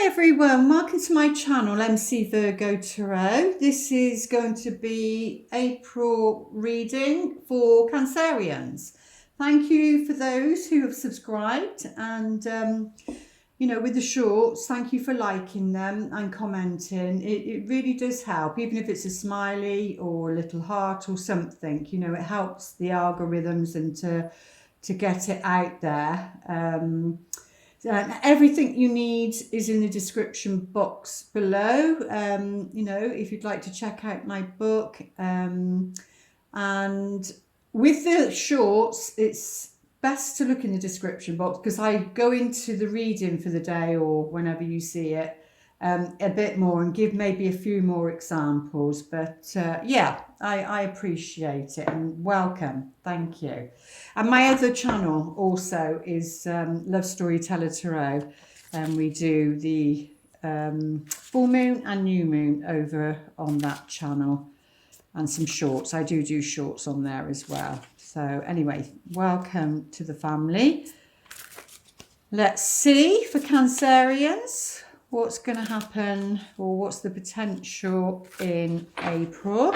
Everyone, welcome to my channel, MC Virgo Tarot. This is going to be April reading for Cancerians. Thank you for those who have subscribed and, with the shorts, thank you for liking them and commenting. It really does help, even if it's a smiley or a little heart or something, it helps the algorithms and to get it out there. Everything you need is in the description box below. If you'd like to check out my book. And with the shorts, it's best to look in the description box because I go into the reading for the day or whenever you see it a bit more and give maybe a few more examples. But I appreciate it and welcome. Thank you. And my other channel also is Love Storyteller Tarot, and we do the full moon and new moon over on that channel, and some shorts. I do shorts on there as well. So anyway, welcome to the family. Let's see for Cancerians what's going to happen, or what's the potential in April.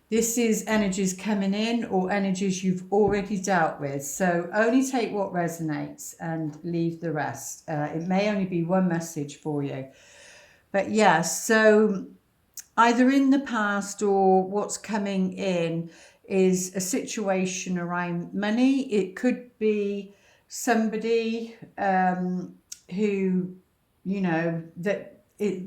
This is energies coming in or energies you've already dealt with. So only take what resonates and leave the rest. It may only be one message for you. But yeah, so either in the past or what's coming in is a situation around money. It could be somebody who, that it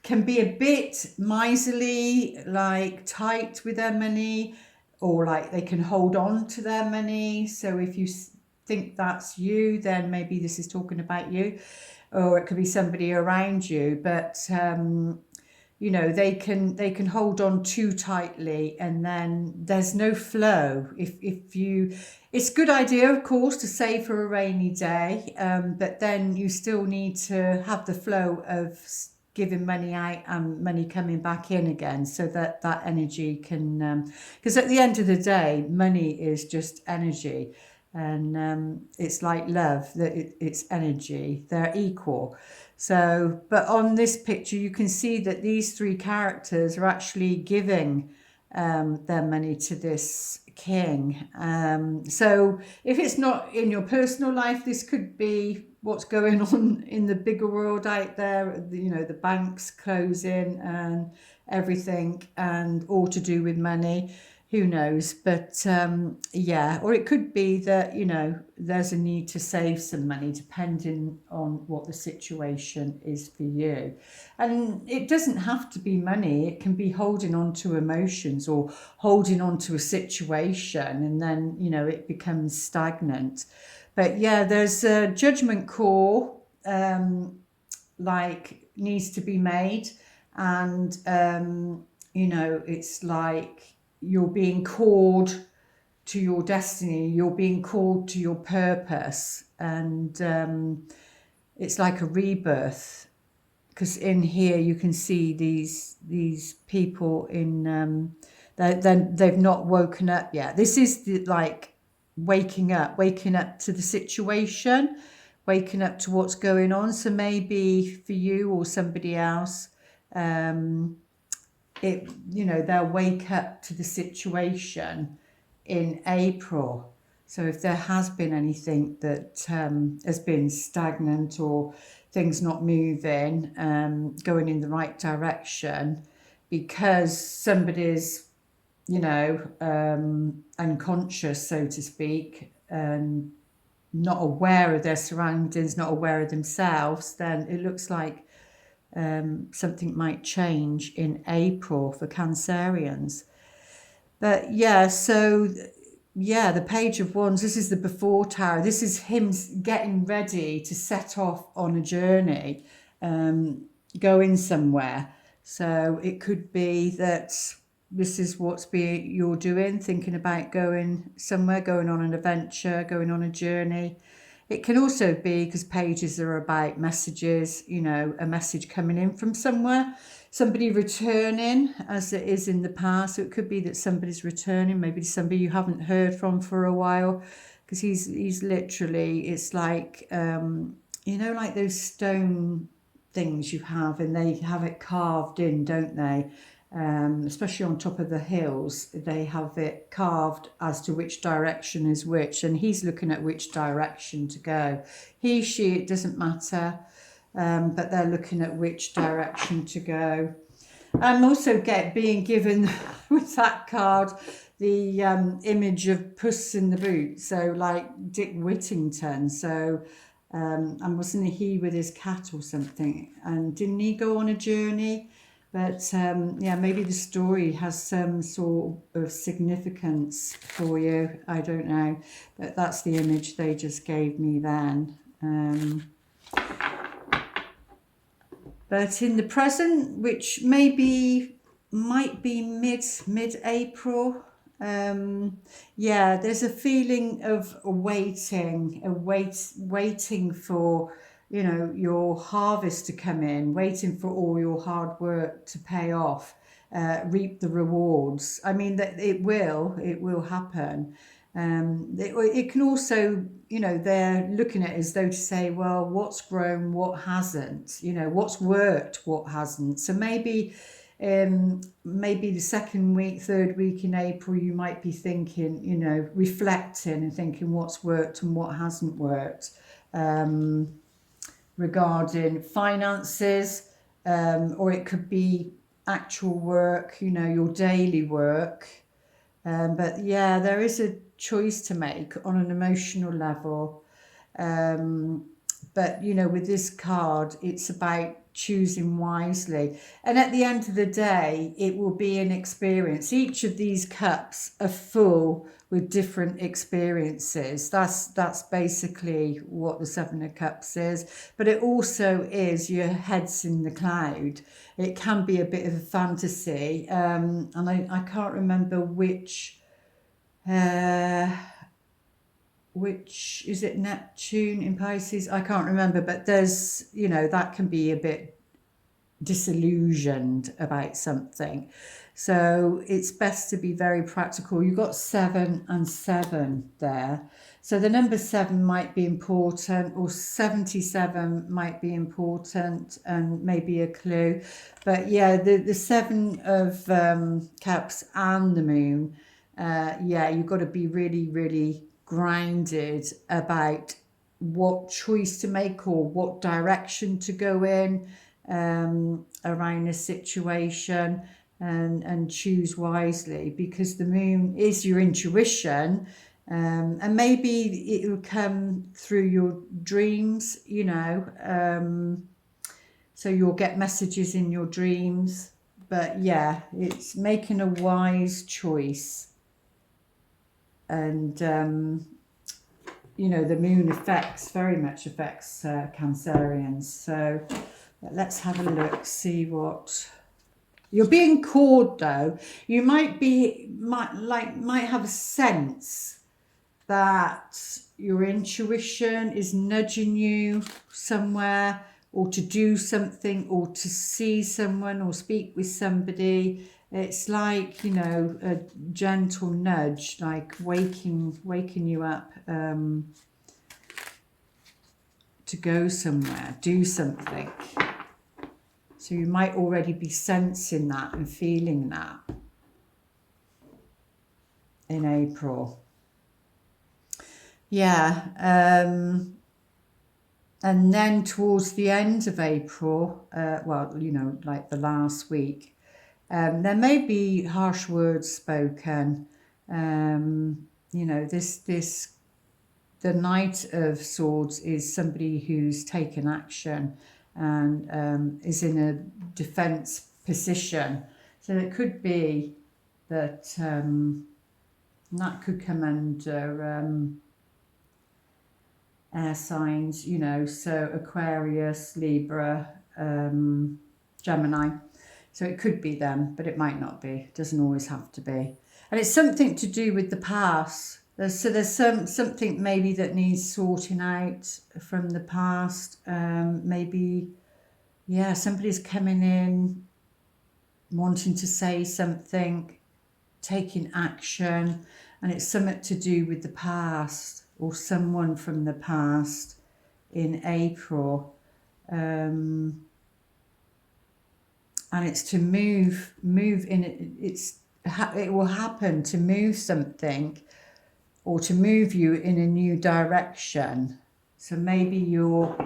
can be a bit miserly, like tight with their money, or like they can hold on to their money. So if you think that's you, then maybe this is talking about you, or it could be somebody around you. But they can hold on too tightly, and then there's no flow. It's a good idea, of course, to save for a rainy day, but then you still need to have the flow of giving money out and money coming back in again, so that energy can, because at the end of the day, money is just energy, and it's like love, that it's energy, they're equal. So, but on this picture you can see that these three characters are actually giving their money to this king. So if it's not in your personal life, this could be what's going on in the bigger world out there, the banks closing and everything, and all to do with money. Who knows? But or it could be that there's a need to save some money, depending on what the situation is for you. And it doesn't have to be money. It can be holding on to emotions or holding on to a situation, and then it becomes stagnant. But yeah, there's a judgment call needs to be made, and it's like you're being called to your destiny, you're being called to your purpose, and it's like a rebirth, because in here you can see these people in they've not woken up yet. This is like waking up to the situation, waking up to what's going on. So maybe for you or somebody else, they'll wake up to the situation in April. So if there has been anything that has been stagnant or things not moving, going in the right direction, because somebody's unconscious, so to speak, and not aware of their surroundings, not aware of themselves, then it looks like something might change in April for Cancerians. But yeah, so yeah, the Page of Wands, this is the before tower. This is him getting ready to set off on a journey, going somewhere. So it could be that this is you're doing, thinking about going somewhere, going on an adventure, going on a journey. It can also be, because pages are about messages, a message coming in from somewhere, somebody returning as it is in the past. So it could be that somebody's returning, maybe somebody you haven't heard from for a while, because he's literally, it's like you know, like those stone things you have, and they have it carved in, don't they? Especially on top of the hills, they have it carved as to which direction is which, and he's looking at which direction to go. He, she, it doesn't matter, but they're looking at which direction to go. I'm also being given with that card the image of Puss in the Boot, so like Dick Whittington. So and wasn't he with his cat or something? And didn't he go on a journey? But yeah, maybe the story has some sort of significance for you. I don't know, but that's the image they just gave me then. But in the present, which might be mid-April, yeah, there's a feeling of waiting for, you know, your harvest to come in, waiting for all your hard work to pay off, reap the rewards. I mean, that it will happen. It can also, you know, they're looking at it as though to say, well, what's grown, what hasn't, you know, what's worked, what hasn't. So maybe maybe the second week, third week in April, you might be thinking, you know, reflecting and thinking what's worked and what hasn't worked, regarding finances, or it could be actual work, you know, your daily work. But yeah, there is a choice to make on an emotional level. But, you know, with this card, it's about choosing wisely. And at the end of the day, it will be an experience. Each of these cups are full with different experiences. That's basically what the Seven of Cups is. But it also is your head's in the cloud. It can be a bit of a fantasy. And I can't remember which is it, Neptune in Pisces? I can't remember, but there's, you know, that can be a bit disillusioned about something. So it's best to be very practical. You've got 7 and 7 there. So the number 7 might be important, or 77 might be important, and maybe a clue. But yeah, the 7 of Cups and the Moon, yeah, you've got to be really, really grounded about what choice to make or what direction to go in around a situation, and choose wisely, because the moon is your intuition, and maybe it will come through your dreams, you know, so you'll get messages in your dreams. But yeah, it's making a wise choice. And you know, the moon very much affects Cancerians. So let's have a look, see what you're being called. Though you might have a sense that your intuition is nudging you somewhere, or to do something, or to see someone, or speak with somebody. It's like, you know, a gentle nudge, like waking you up to go somewhere, do something. So you might already be sensing that and feeling that in April. Yeah. And then towards the end of April, well, you know, like the last week, there may be harsh words spoken. You know, the Knight of Swords is somebody who's taken action and is in a defense position. So it could be that that could come under air signs, you know, so Aquarius, Libra, Gemini. So it could be them, but it might not be. It doesn't always have to be. And it's something to do with the past. There's something maybe that needs sorting out from the past. Maybe, yeah, somebody's coming in, wanting to say something, taking action, and it's something to do with the past, or someone from the past. in April. And it's to move in it will happen to move something or to move you in a new direction. So maybe you're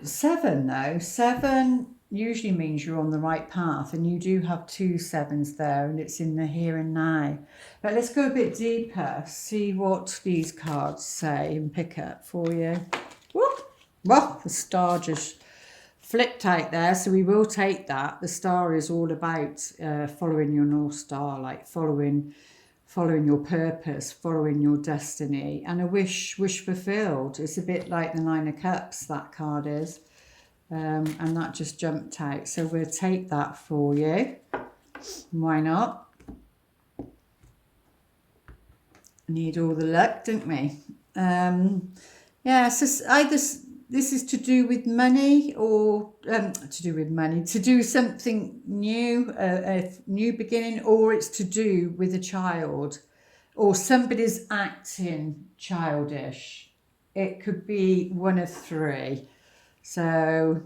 7 though. 7 usually means you're on the right path, and you do have 2 7s there, and it's in the here and now. But let's go a bit deeper, see what these cards say and pick up for you. Whoop! Well, the star just flipped out there, so we will take that. The star is all about following your North Star, like following your purpose, following your destiny, and a wish fulfilled. It's a bit like the 9 of Cups, that card is, and that just jumped out. So we'll take that for you. Why not? Need all the luck, don't we? Yeah, so either this is to do with money or to do something new, a new beginning, or it's to do with a child, or somebody's acting childish. It could be one of 3. So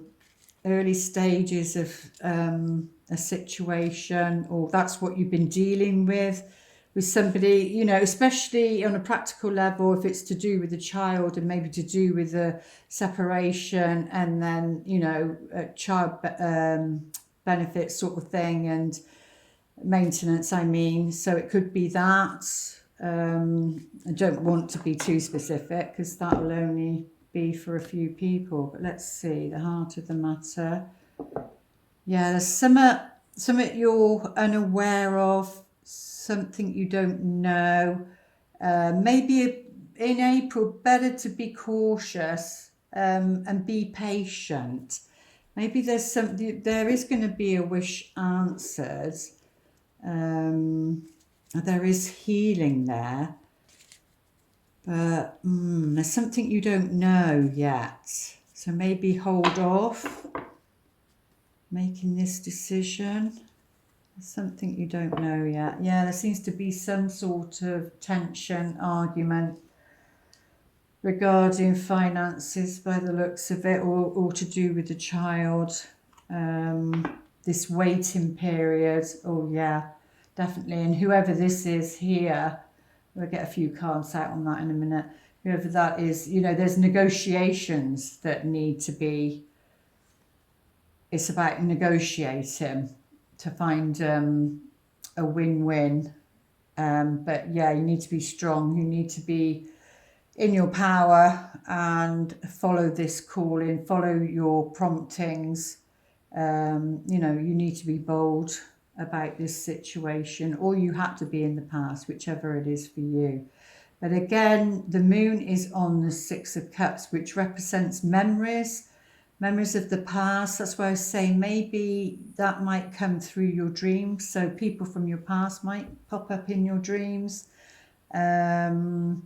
early stages of a situation, or that's what you've been dealing with somebody, you know, especially on a practical level, if it's to do with a child and maybe to do with a separation and then, you know, a child benefit sort of thing and maintenance, I mean. So it could be that. I don't want to be too specific because that will only be for a few people. But let's see, the heart of the matter. Yeah, there's something you're unaware of, something you don't know. Maybe in April, better to be cautious and be patient. Maybe there is going to be a wish answered. There is healing there, but there's something you don't know yet. So maybe hold off making this decision. Something you don't know yet. Yeah, there seems to be some sort of tension, argument regarding finances by the looks of it, or to do with the child. This waiting period. Oh yeah, definitely. And whoever this is here, we'll get a few cards out on that in a minute. Whoever that is, you know, there's negotiations that need to be. It's about negotiating to find a win-win. But yeah, you need to be strong. You need to be in your power and follow this calling, follow your promptings. You know, you need to be bold about this situation, or you had to be in the past, whichever it is for you. But again, the moon is on the 6 of Cups, which represents memories of the past. That's why I say maybe that might come through your dreams. So people from your past might pop up in your dreams. Because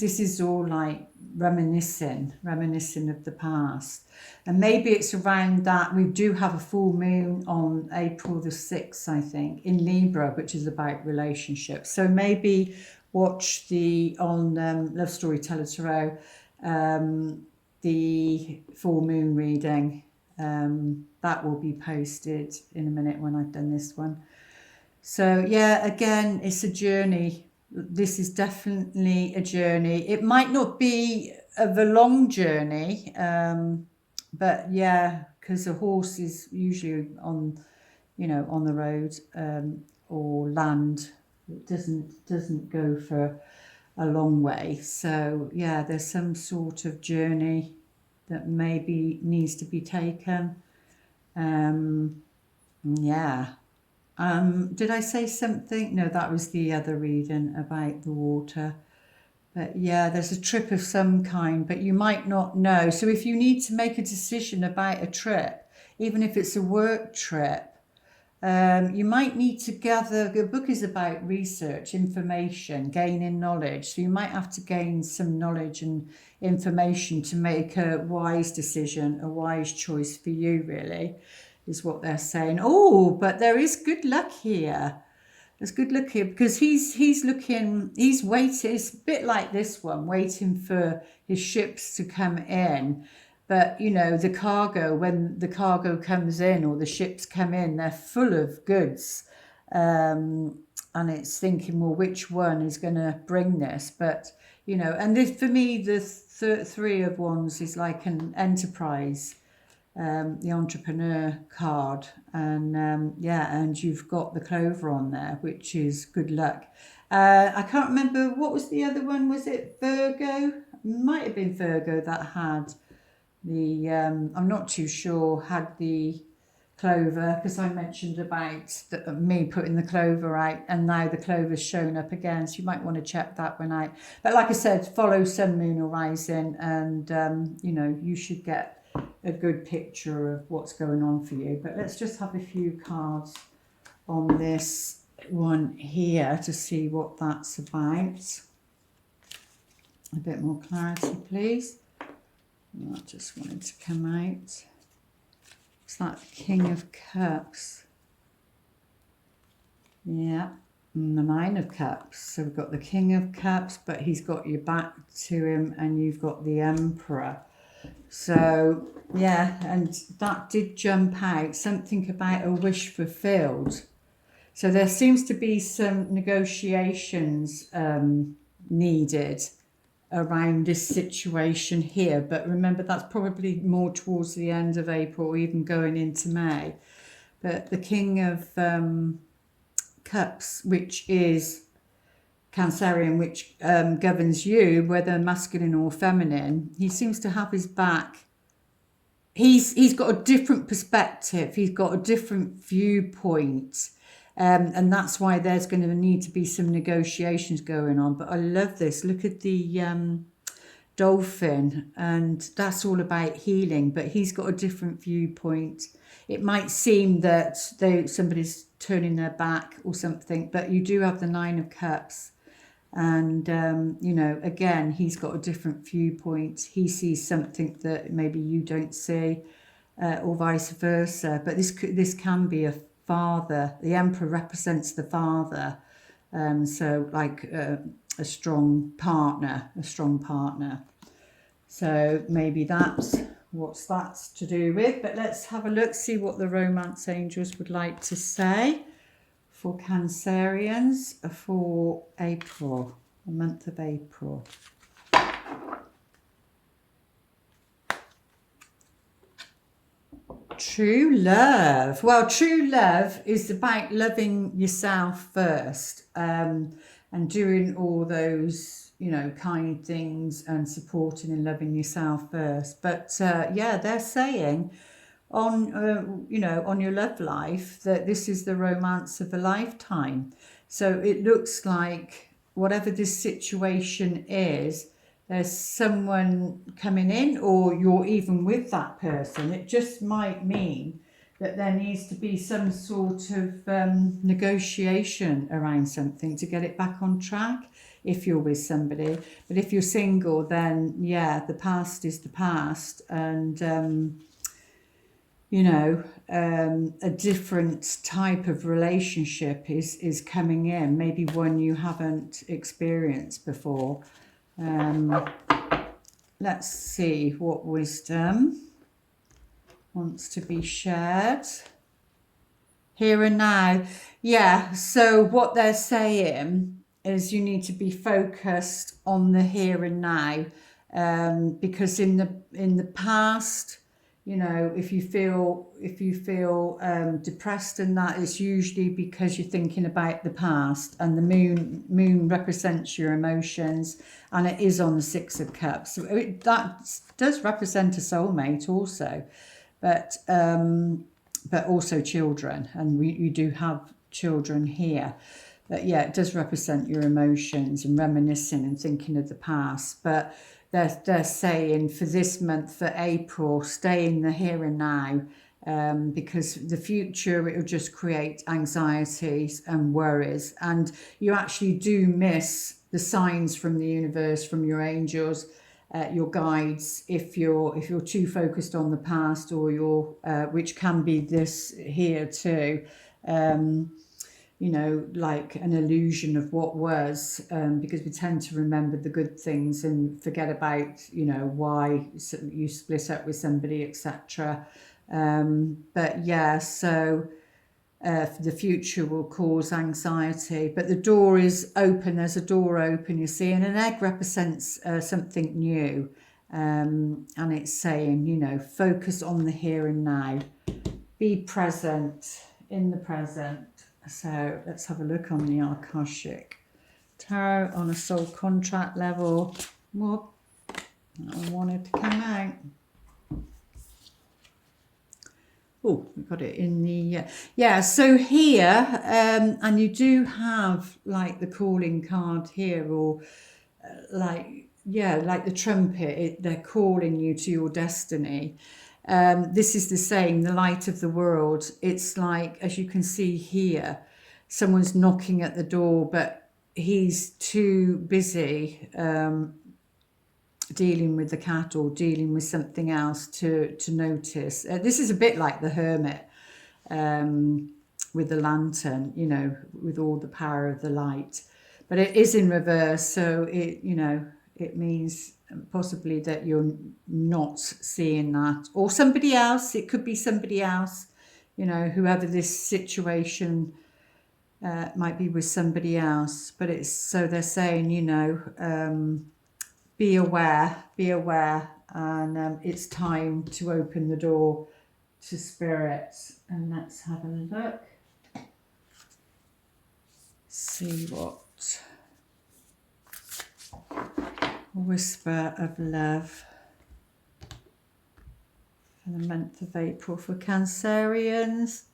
this is all like reminiscing of the past. And maybe it's around that. We do have a full moon on April the 6th, I think, in Libra, which is about relationships. So maybe watch on Love Storyteller Tarot, the full moon reading. That will be posted in a minute when I've done this one. So yeah, again, it's a journey. This is definitely a journey. It might not be of a long journey, but yeah, because a horse is usually on the road or land. It doesn't go for a long way. So yeah, there's some sort of journey that maybe needs to be taken. Yeah. Did I say something? No, that was the other reading about the water. But yeah, there's a trip of some kind, but you might not know. So if you need to make a decision about a trip, even if it's a work trip, you might need to gather. The book is about research, information, gaining knowledge. So you might have to gain some knowledge and information to make a wise decision, a wise choice for you, really, is what they're saying. Oh, but there is good luck here. It's good looking because he's looking, he's waiting. It's a bit like this one, waiting for his ships to come in. But you know, the cargo, when the cargo comes in or the ships come in, they're full of goods. And it's thinking, well, which one is going to bring this? But you know, and this for me, the three of wands is like an enterprise, the entrepreneur card, and yeah, and you've got the clover on there, which is good luck. I can't remember what was the other one. Was it Virgo? Might have been Virgo that had the. I'm not too sure. Had the clover, because I mentioned about me putting the clover out, and now the clover's shown up again, so you might want to check that one out. But like I said, follow sun, moon or rising, and you know, you should get a good picture of what's going on for you. But let's just have a few cards on this one here to see what that's about. A bit more clarity, please. I just wanted to come out. It's that King of Cups. Yeah, and the Nine of Cups. So we've got the King of Cups, but he's got your back to him, and you've got the Emperor. So, yeah, and that did jump out. Something about a wish fulfilled. So there seems to be some negotiations needed around this situation here, but remember that's probably more towards the end of April or even going into May. But the King of Cups, which is Cancerian, which governs you, whether masculine or feminine, he seems to have his back. He's got a different perspective, he's got a different viewpoint. And that's why there's going to need to be some negotiations going on. But I love this. Look at the dolphin, and that's all about healing. But he's got a different viewpoint. It might seem that somebody's turning their back or something, but you do have the Nine of Cups. And, you know, again, he's got a different viewpoint. He sees something that maybe you don't see, or vice versa. But this can be a father. The Emperor represents the father, so like a strong partner, so maybe that's what that's to do with. But let's have a look, see what the romance angels would like to say for Cancerians for April, the month of April. True love. Well, true love is about loving yourself first, and doing all those, you know, kind things and supporting and loving yourself first. But yeah, they're saying on, you know, on your love life that this is the romance of a lifetime. So it looks like whatever this situation is, there's someone coming in, or you're even with that person. It just might mean that there needs to be some sort of negotiation around something to get it back on track if you're with somebody. But if you're single, then yeah, the past is the past, and you know, a different type of relationship is coming in, maybe one you haven't experienced before. Let's see what wisdom wants to be shared here and now. Yeah, so what they're saying is you need to be focused on the here and now, because in the past, you know, if you feel depressed, and that is usually because you're thinking about the past, and the moon represents your emotions, and it is on the Six of Cups. So that does represent a soulmate also, but also children, and you do have children here. But yeah, it does represent your emotions and reminiscing and thinking of the past. But they're saying for this month, for April, stay in the here and now, because the future, it will just create anxieties and worries. And you actually do miss the signs from the universe, from your angels, your guides, if you're too focused on the past, or which can be this here too. you know, like an illusion of what was, because we tend to remember the good things and forget about, you know, why you split up with somebody, etc. But yeah, so the future will cause anxiety, but the door is open. There's a door open, you see, and an egg represents something new. And it's saying, you know, focus on the here and now. Be present in the present. So let's have a look on the Akashic Tarot on a soul contract level. What I wanted to come out. Oh, we've got it in the, yeah, so here, and you do have like the calling card here, or like, yeah, like the trumpet, they're calling you to your destiny. This is the same, the light of the world. It's like, as you can see here, someone's knocking at the door, but he's too busy dealing with the cat or dealing with something else to notice. This is a bit like the hermit with the lantern, you know, with all the power of the light. But it is in reverse, so it, you know, it means possibly that you're not seeing that. Or somebody else, it could be somebody else, you know, whoever this situation might be with somebody else. But it's, so they're saying, you know, be aware, and it's time to open the door to spirits. And let's have a look. See what whisper of love for the month of April for Cancerians.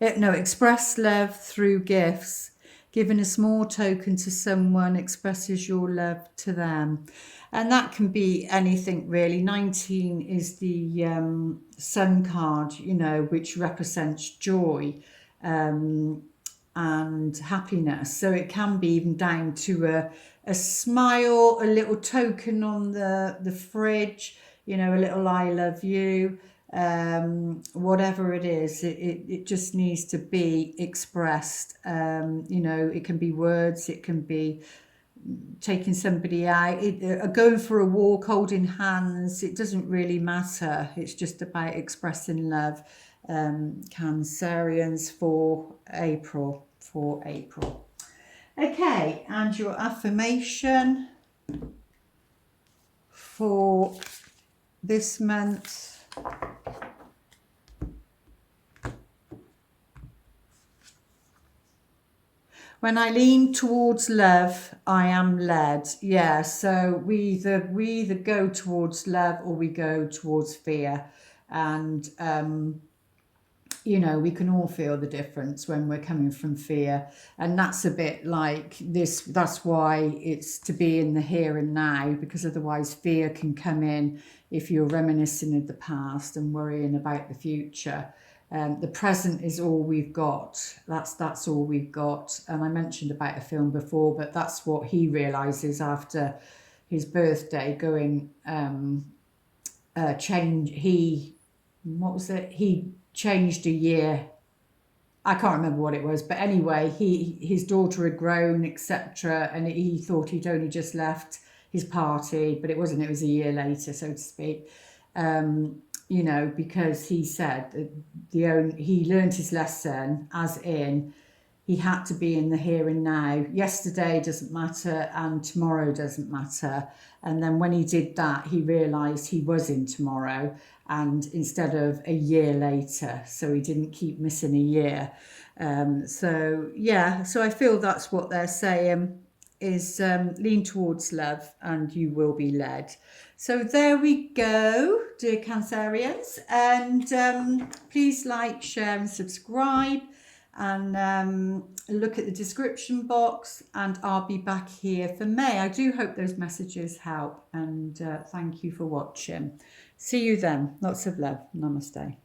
Express love through gifts. Giving a small token to someone expresses your love to them. And that can be anything really. 19 is the sun card, you know, which represents joy and happiness. So it can be even down to a smile, a little token on the fridge, you know, a little I love you. Whatever it is, it just needs to be expressed. You know, it can be words, it can be taking somebody out, going for a walk, holding hands. It doesn't really matter. It's just about expressing love. Cancerians for April. Okay, and your affirmation for this month. When I lean towards love, I am led. Yeah, so we either go towards love or we go towards fear. And, you know, we can all feel the difference when we're coming from fear. And that's a bit like this. That's why it's to be in the here and now, because otherwise fear can come in if you're reminiscing of the past and worrying about the future. The present is all we've got. That's all we've got. And I mentioned about a film before, but that's what he realizes after his birthday. Going change. What was it? He changed a year. I can't remember what it was, but anyway, his daughter had grown, etc., and he thought he'd only just left his party, but it wasn't. It was a year later, so to speak. You know, because he said he learned his lesson, as in he had to be in the here and now. Yesterday doesn't matter and tomorrow doesn't matter. And then when he did that, he realised he was in tomorrow, and instead of a year later, so he didn't keep missing a year. So yeah, so I feel that's what they're saying is lean towards love and you will be led. So there we go, dear Cancerians, and please like, share and subscribe, and look at the description box, and I'll be back here for May. I do hope those messages help, and thank you for watching. See you then. Lots of love. Namaste.